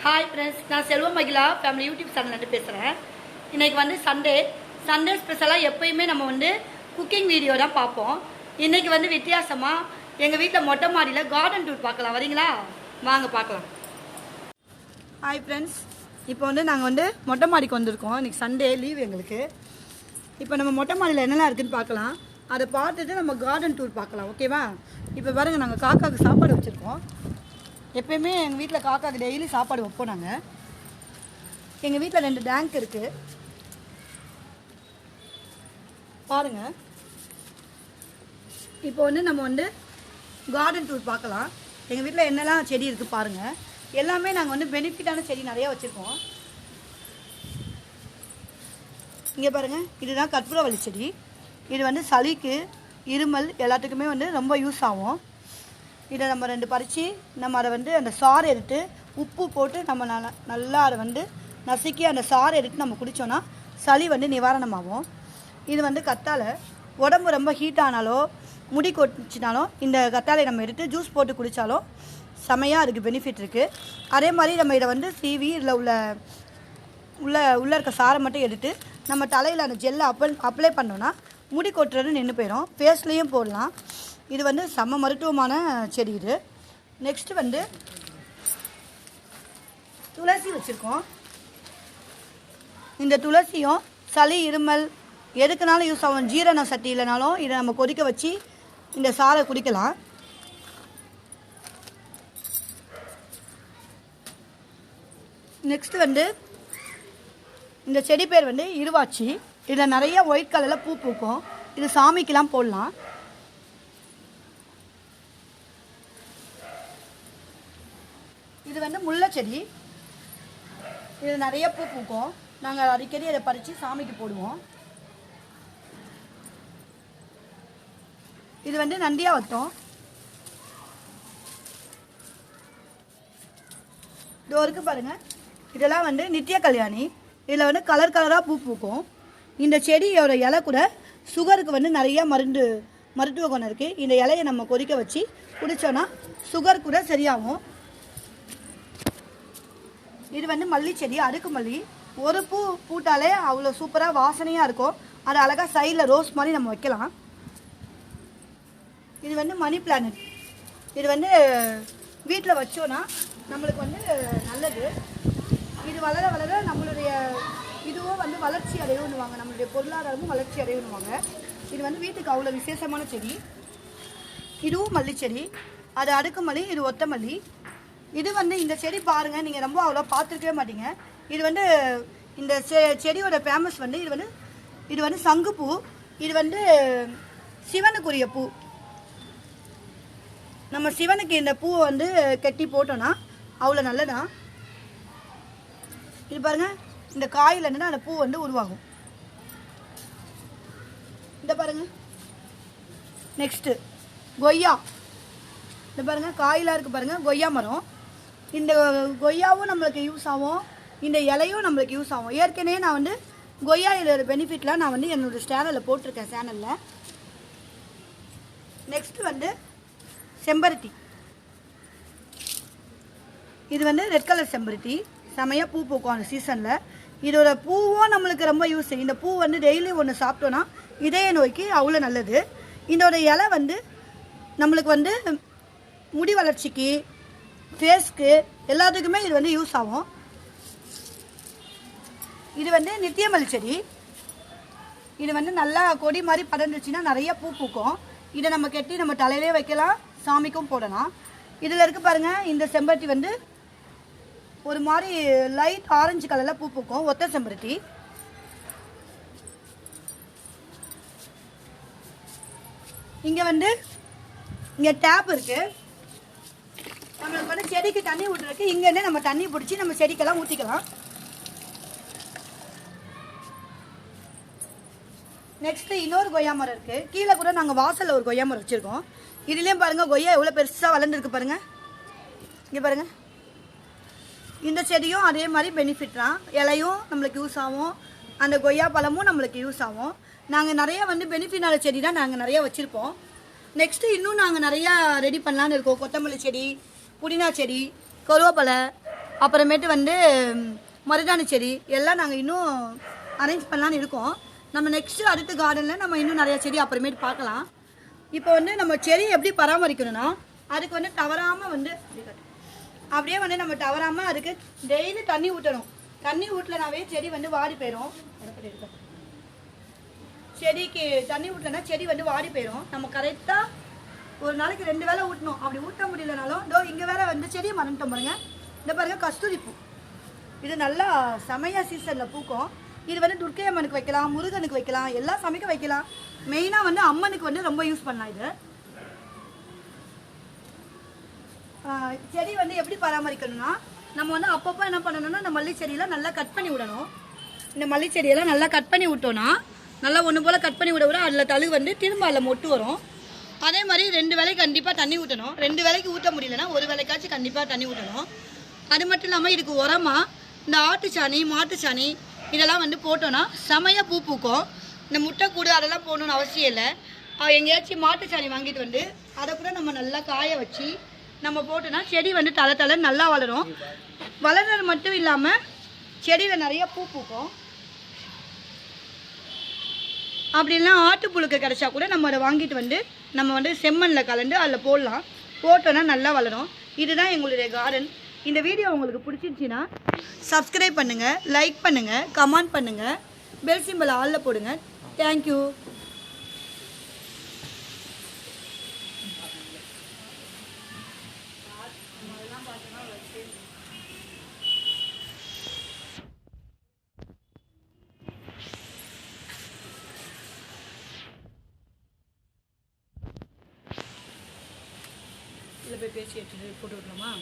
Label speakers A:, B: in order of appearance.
A: Hi friends, நான் செல்வம் Mahila family YouTube சேனல்லேருந்து பேசுகிறேன். இன்றைக்கி வந்து சண்டே ஸ்பெஷலாக எப்போயுமே நம்ம வந்து குக்கிங் வீடியோ தான் பார்ப்போம். இன்றைக்கி வந்து வித்தியாசமாக எங்கள் வீட்டில் மொட்டை மாடியில் கார்டன் டூர் பார்க்கலாம். வரீங்களா? வாங்க பார்க்கலாம். ஹாய் ஃப்ரெண்ட்ஸ், இப்போ வந்து நாங்கள் வந்து மொட்டை மாடிக்கு வந்திருக்கோம். இன்றைக்கி சண்டே லீவ் எங்களுக்கு. இப்போ நம்ம மொட்டை மாடியில் என்னெல்லாம் இருக்குதுன்னு பார்க்கலாம். அதை பார்த்துட்டு நம்ம கார்டன் டூர் பார்க்கலாம். ஓகேவா? இப்போ பாருங்கள், நாங்கள் காக்காவுக்கு சாப்பாடு வச்சுருக்கோம். எப்பயுமே எங்கள் வீட்டில் காக்காக்கு டெய்லி சாப்பாடு வைப்போம். நாங்கள் எங்கள் வீட்டில் 2 டேங்க் இருக்குது பாருங்கள். இப்போ வந்து நம்ம வந்து கார்டன் டூர் பார்க்கலாம். எங்கள் வீட்டில் என்னெல்லாம் செடி இருக்குது பாருங்கள். எல்லாமே நாங்கள் வந்து பெனிஃபிட்டான செடி நிறையா வச்சுருக்கோம். இங்கே பாருங்கள், இதுதான் கற்பூரவள்ளி செடி. இது வந்து சளிக்கு, இருமல் எல்லாத்துக்குமே வந்து ரொம்ப யூஸ் ஆகும். இதை நம்ம 2 பறித்து நம்ம அதை வந்து அந்த சாறு எடுத்து உப்பு போட்டு நம்ம நல்லா அதை வந்து நசுக்கி அந்த சாறு எடுத்து நம்ம குடித்தோன்னா சளி வந்து நிவாரணமாகும். இது வந்து கத்தாழை. உடம்பு ரொம்ப ஹீட் ஆனாலோ முடி கொட்டிச்சினாலும் இந்த கத்தாழை நம்ம எடுத்து ஜூஸ் போட்டு குடித்தாலும் செமையாக அதுக்கு பெனிஃபிட் இருக்குது. அதே மாதிரி நம்ம இதை வந்து சீவி இதில் உள்ளே இருக்க சாரை மட்டும் எடுத்து நம்ம தலையில் அந்த ஜெல்லை அப்ளை பண்ணோன்னா முடி கொட்டுறது நின்று போயிடும். ஃபேஸ்லேயும் போடலாம். இது வந்து செம்ம மருத்துவமான செடி. இது நெக்ஸ்ட்டு வந்து துளசி வச்சுருக்கோம். இந்த துளசியும் சளி, இருமல் எதுக்குனாலும் யூஸ் ஆகும். ஜீரண சக்தி இல்லைனாலும் இதை நம்ம கொதிக்க வச்சு இந்த சாறை குடிக்கலாம். நெக்ஸ்ட்டு வந்து இந்த செடி பேர் வந்து இருவாச்சி. இதில் நிறைய ஒயிட் கலரில் பூ பூக்கும். இது சாமிக்கெலாம் போடலாம். இது வந்து முல்லை செடி. இது நிறைய பூ பூக்கும். நாங்கள் அடிக்கடி அதை பறித்து சாமிக்கு போடுவோம். இது வந்து நந்தியாவட்டம். இது இருக்குது பாருங்கள். இதெல்லாம் வந்து நித்திய கல்யாணி. இதில் வந்து கலர் கலராக பூ பூக்கும். இந்த செடியோட இலை கூட சுகருக்கு வந்து நிறைய மருத்துவ குணம் இருக்குது. இந்த இலையை நம்ம கொதிக்க வச்சு குடித்தோன்னா சுகர் கூட சரியாகும். இது வந்து மல்லி செடி, அடுக்கு மல்லி. ஒரு பூ பூட்டாலே அவ்வளோ சூப்பராக வாசனையாக இருக்கும். அது அழகாக சைடில் ரோஸ் மாதிரி நம்ம வைக்கலாம். இது வந்து மணி பிளானட். இது வந்து வீட்டில் வச்சோன்னா நம்மளுக்கு வந்து நல்லது. இது வளர வளர நம்மளுடைய இதுவும் வந்து வளர்ச்சி அடையணுவாங்க. நம்மளுடைய பொருளாதாரமும் வளர்ச்சி அடையணுவாங்க. இது வந்து வீட்டுக்கு அவ்வளோ விசேஷமான செடி. இதுவும் மல்லி செடி. அது அடுக்கு மல்லி, இது ஒத்த மல்லி. இது வந்து இந்த செடி பாருங்கள், நீங்கள் ரொம்ப அவ்வளோ பார்த்துருக்கவே மாட்டீங்க. இது வந்து இந்த செடியோட ஃபேமஸ் வந்து இது வந்து சங்குப்பூ. இது வந்து சிவனுக்குரிய பூ. நம்ம சிவனுக்கு இந்த பூவை வந்து கட்டி போட்டோன்னா அவ்வளோ நல்லதான். இது பாருங்கள், இந்த காயில் என்னன்னா அந்த பூ வந்து உருவாகும். இந்த பாருங்கள். நெக்ஸ்ட்டு கொய்யா. இந்த பாருங்கள், காயிலாக இருக்குது பாருங்கள், கொய்யா மரம். இந்த கொய்யாவும் நம்மளுக்கு யூஸ் ஆகும். இந்த இலையும் நம்மளுக்கு யூஸ் ஆகும். ஏற்கனவே நான் வந்து கொய்யா இலையோட பெனிஃபிட்லாம் நான் வந்து என்னோடய சேனலில் போட்டிருக்கேன். சேனலில் நெக்ஸ்ட்டு வந்து செம்பருத்தி. இது வந்து ரெட் கலர் செம்பருத்தி. செமையாக பூ பூக்கும் அந்த சீசனில். இதோட பூவும் நம்மளுக்கு ரொம்ப யூஸ். இந்த பூ வந்து டெய்லி ஒன்று சாப்பிட்டோன்னா இதய நோய்க்கு அவ்வளோ நல்லது. இதோட இலை வந்து நம்மளுக்கு வந்து முடி வளர்ச்சிக்கு, ஃபேஸ்க்கு எல்லாத்துக்குமே இது வந்து யூஸ் ஆகும். இது வந்து நித்தியமல்லி செடி. இது வந்து நல்லா கொடி மாதிரி படர்ந்துச்சுன்னா நிறைய பூ பூக்கும். இதை நம்ம கட்டி நம்ம தலையிலே வைக்கலாம், சாமிக்கும் போடலாம். இதில் இருக்குது பாருங்கள், இந்த செம்பருத்தி வந்து ஒரு மாதிரி லைட் ஆரஞ்சு கலரில் பூ பூக்கும். ஒத்த செம்பருத்தி. இங்கே டேப் இருக்குது. நம்மளுக்கு வந்து செடிக்கு தண்ணி ஊற்றுறதுக்கு இங்கேருந்தே நம்ம தண்ணி பிடிச்சி நம்ம செடிக்கெல்லாம் ஊற்றிக்கலாம். நெக்ஸ்ட்டு இன்னொரு கொய்யா மரம் இருக்குது. கீழே கூட நாங்கள் வாசலில் ஒரு கொய்யா மரம் வச்சுருக்கோம். இதுலேயும் பாருங்கள், கொய்யா எவ்வளோ பெருசாக வளர்ந்துருக்கு பாருங்கள். இங்கே பாருங்கள். இந்த செடியும் அதே மாதிரி பெனிஃபிட் தான். இலையும் நம்மளுக்கு யூஸ் ஆகும், அந்த கொய்யா பழமும் நம்மளுக்கு யூஸ் ஆகும். நாங்கள் நிறையா வந்து பெனிஃபிட்டான செடி தான் நாங்கள் நிறையா வச்சுருப்போம். நெக்ஸ்ட்டு இன்னும் நாங்கள் நிறையா ரெடி பண்ணலான்னு இருக்கோம். கொத்தமல்லி செடி, புதினா செடி, கருவேப்பிலை, அப்புறமேட்டு வந்து மருதாணி செடி எல்லாம் நாங்கள் இன்னும் அரேஞ்ச் பண்ணலான்னு இருக்கோம். நம்ம நெக்ஸ்ட்டு அடுத்த கார்டனில் நம்ம இன்னும் நிறைய செடி அப்புறமேட்டு பார்க்கலாம். இப்போ வந்து நம்ம செடி எப்படி பராமரிக்கணும்னா அதுக்கு வந்து தவறாமல் வந்து அப்படியே வந்து நம்ம தவறாமல் அதுக்கு டெய்லி தண்ணி ஊற்றணும். தண்ணி ஊற்றலனாவே செடி வந்து வாடி போயிடும். செடிக்கு தண்ணி ஊற்றலனா செடி வந்து வாடி போயிடும். நம்ம கரெக்டாக ஒரு நாளைக்கு 2 வேளை ஊற்றணும். அப்படி ஊற்ற முடியலனாலும் இங்கே வேற வந்து செடியை மறந்துட்டோம் பாருங்க. இந்த பாருங்க கஸ்தூரி பூ, இது நல்லா சமையா சீசனில் பூக்கும். இது வந்து துர்க்கை அம்மனுக்கு வைக்கலாம், முருகனுக்கு வைக்கலாம், எல்லாம் சமைக்க வைக்கலாம். மெயினாக வந்து அம்மனுக்கு வந்து ரொம்ப யூஸ் பண்ணலாம். இது செடி வந்து எப்படி பராமரிக்கணும்னா நம்ம வந்து அப்பப்போ என்ன பண்ணணும்னா இந்த மல்லி செடியெல்லாம் நல்லா கட் பண்ணி விடணும். இந்த மல்லி செடியெல்லாம் நல்லா கட் பண்ணி விட்டோன்னா நல்லா ஒன்று போல் கட் பண்ணி விட அதில் தழு வந்து திரும்ப அதில் மொட்டு வரும். அதே மாதிரி 2 வேளைக்கு கண்டிப்பாக தண்ணி ஊற்றணும். 2 வேளைக்கு ஊற்ற முடியலன்னா 1 வேளைக்காச்சும் கண்டிப்பாக தண்ணி ஊற்றணும். அது மட்டும் இல்லாமல் இதுக்கு உரமாக இந்த ஆட்டுச்சாணி, மாட்டுச்சாணி இதெல்லாம் வந்து போட்டோன்னா செமையாக பூ பூக்கும். இந்த முட்டைக்கூடு அதெல்லாம் போடணுன்னு அவசியம் இல்லை. எங்கேயாச்சும் மாட்டுச்சாணி வாங்கிட்டு வந்து அதை கூட நம்ம நல்லா காய வச்சு நம்ம போட்டோன்னா செடி வந்து தலை நல்லா வளரும். வளர்றது மட்டும் இல்லாமல் செடியில் நிறைய பூ பூக்கும். அப்படிலாம் ஆட்டுப்புழுக்க கிடைச்சா கூட நம்ம அதை வாங்கிட்டு வந்து நம்ம வந்து செம்மண்ணில் கலந்து அதில் போடலாம். போட்டோன்னா நல்லா வளரும். இதுதான் எங்களுடைய கார்டன். இந்த வீடியோ உங்களுக்கு பிடிச்சிருந்துச்சின்னா சப்ஸ்கிரைப் பண்ணுங்கள், லைக் பண்ணுங்கள், கமெண்ட் பண்ணுங்கள், பெல் சிம்பிள் ஆளில் போடுங்க. தேங்க்யூ. இதில் போய் பேசி எடுத்துகிட்டு போட்டு விடலாமா?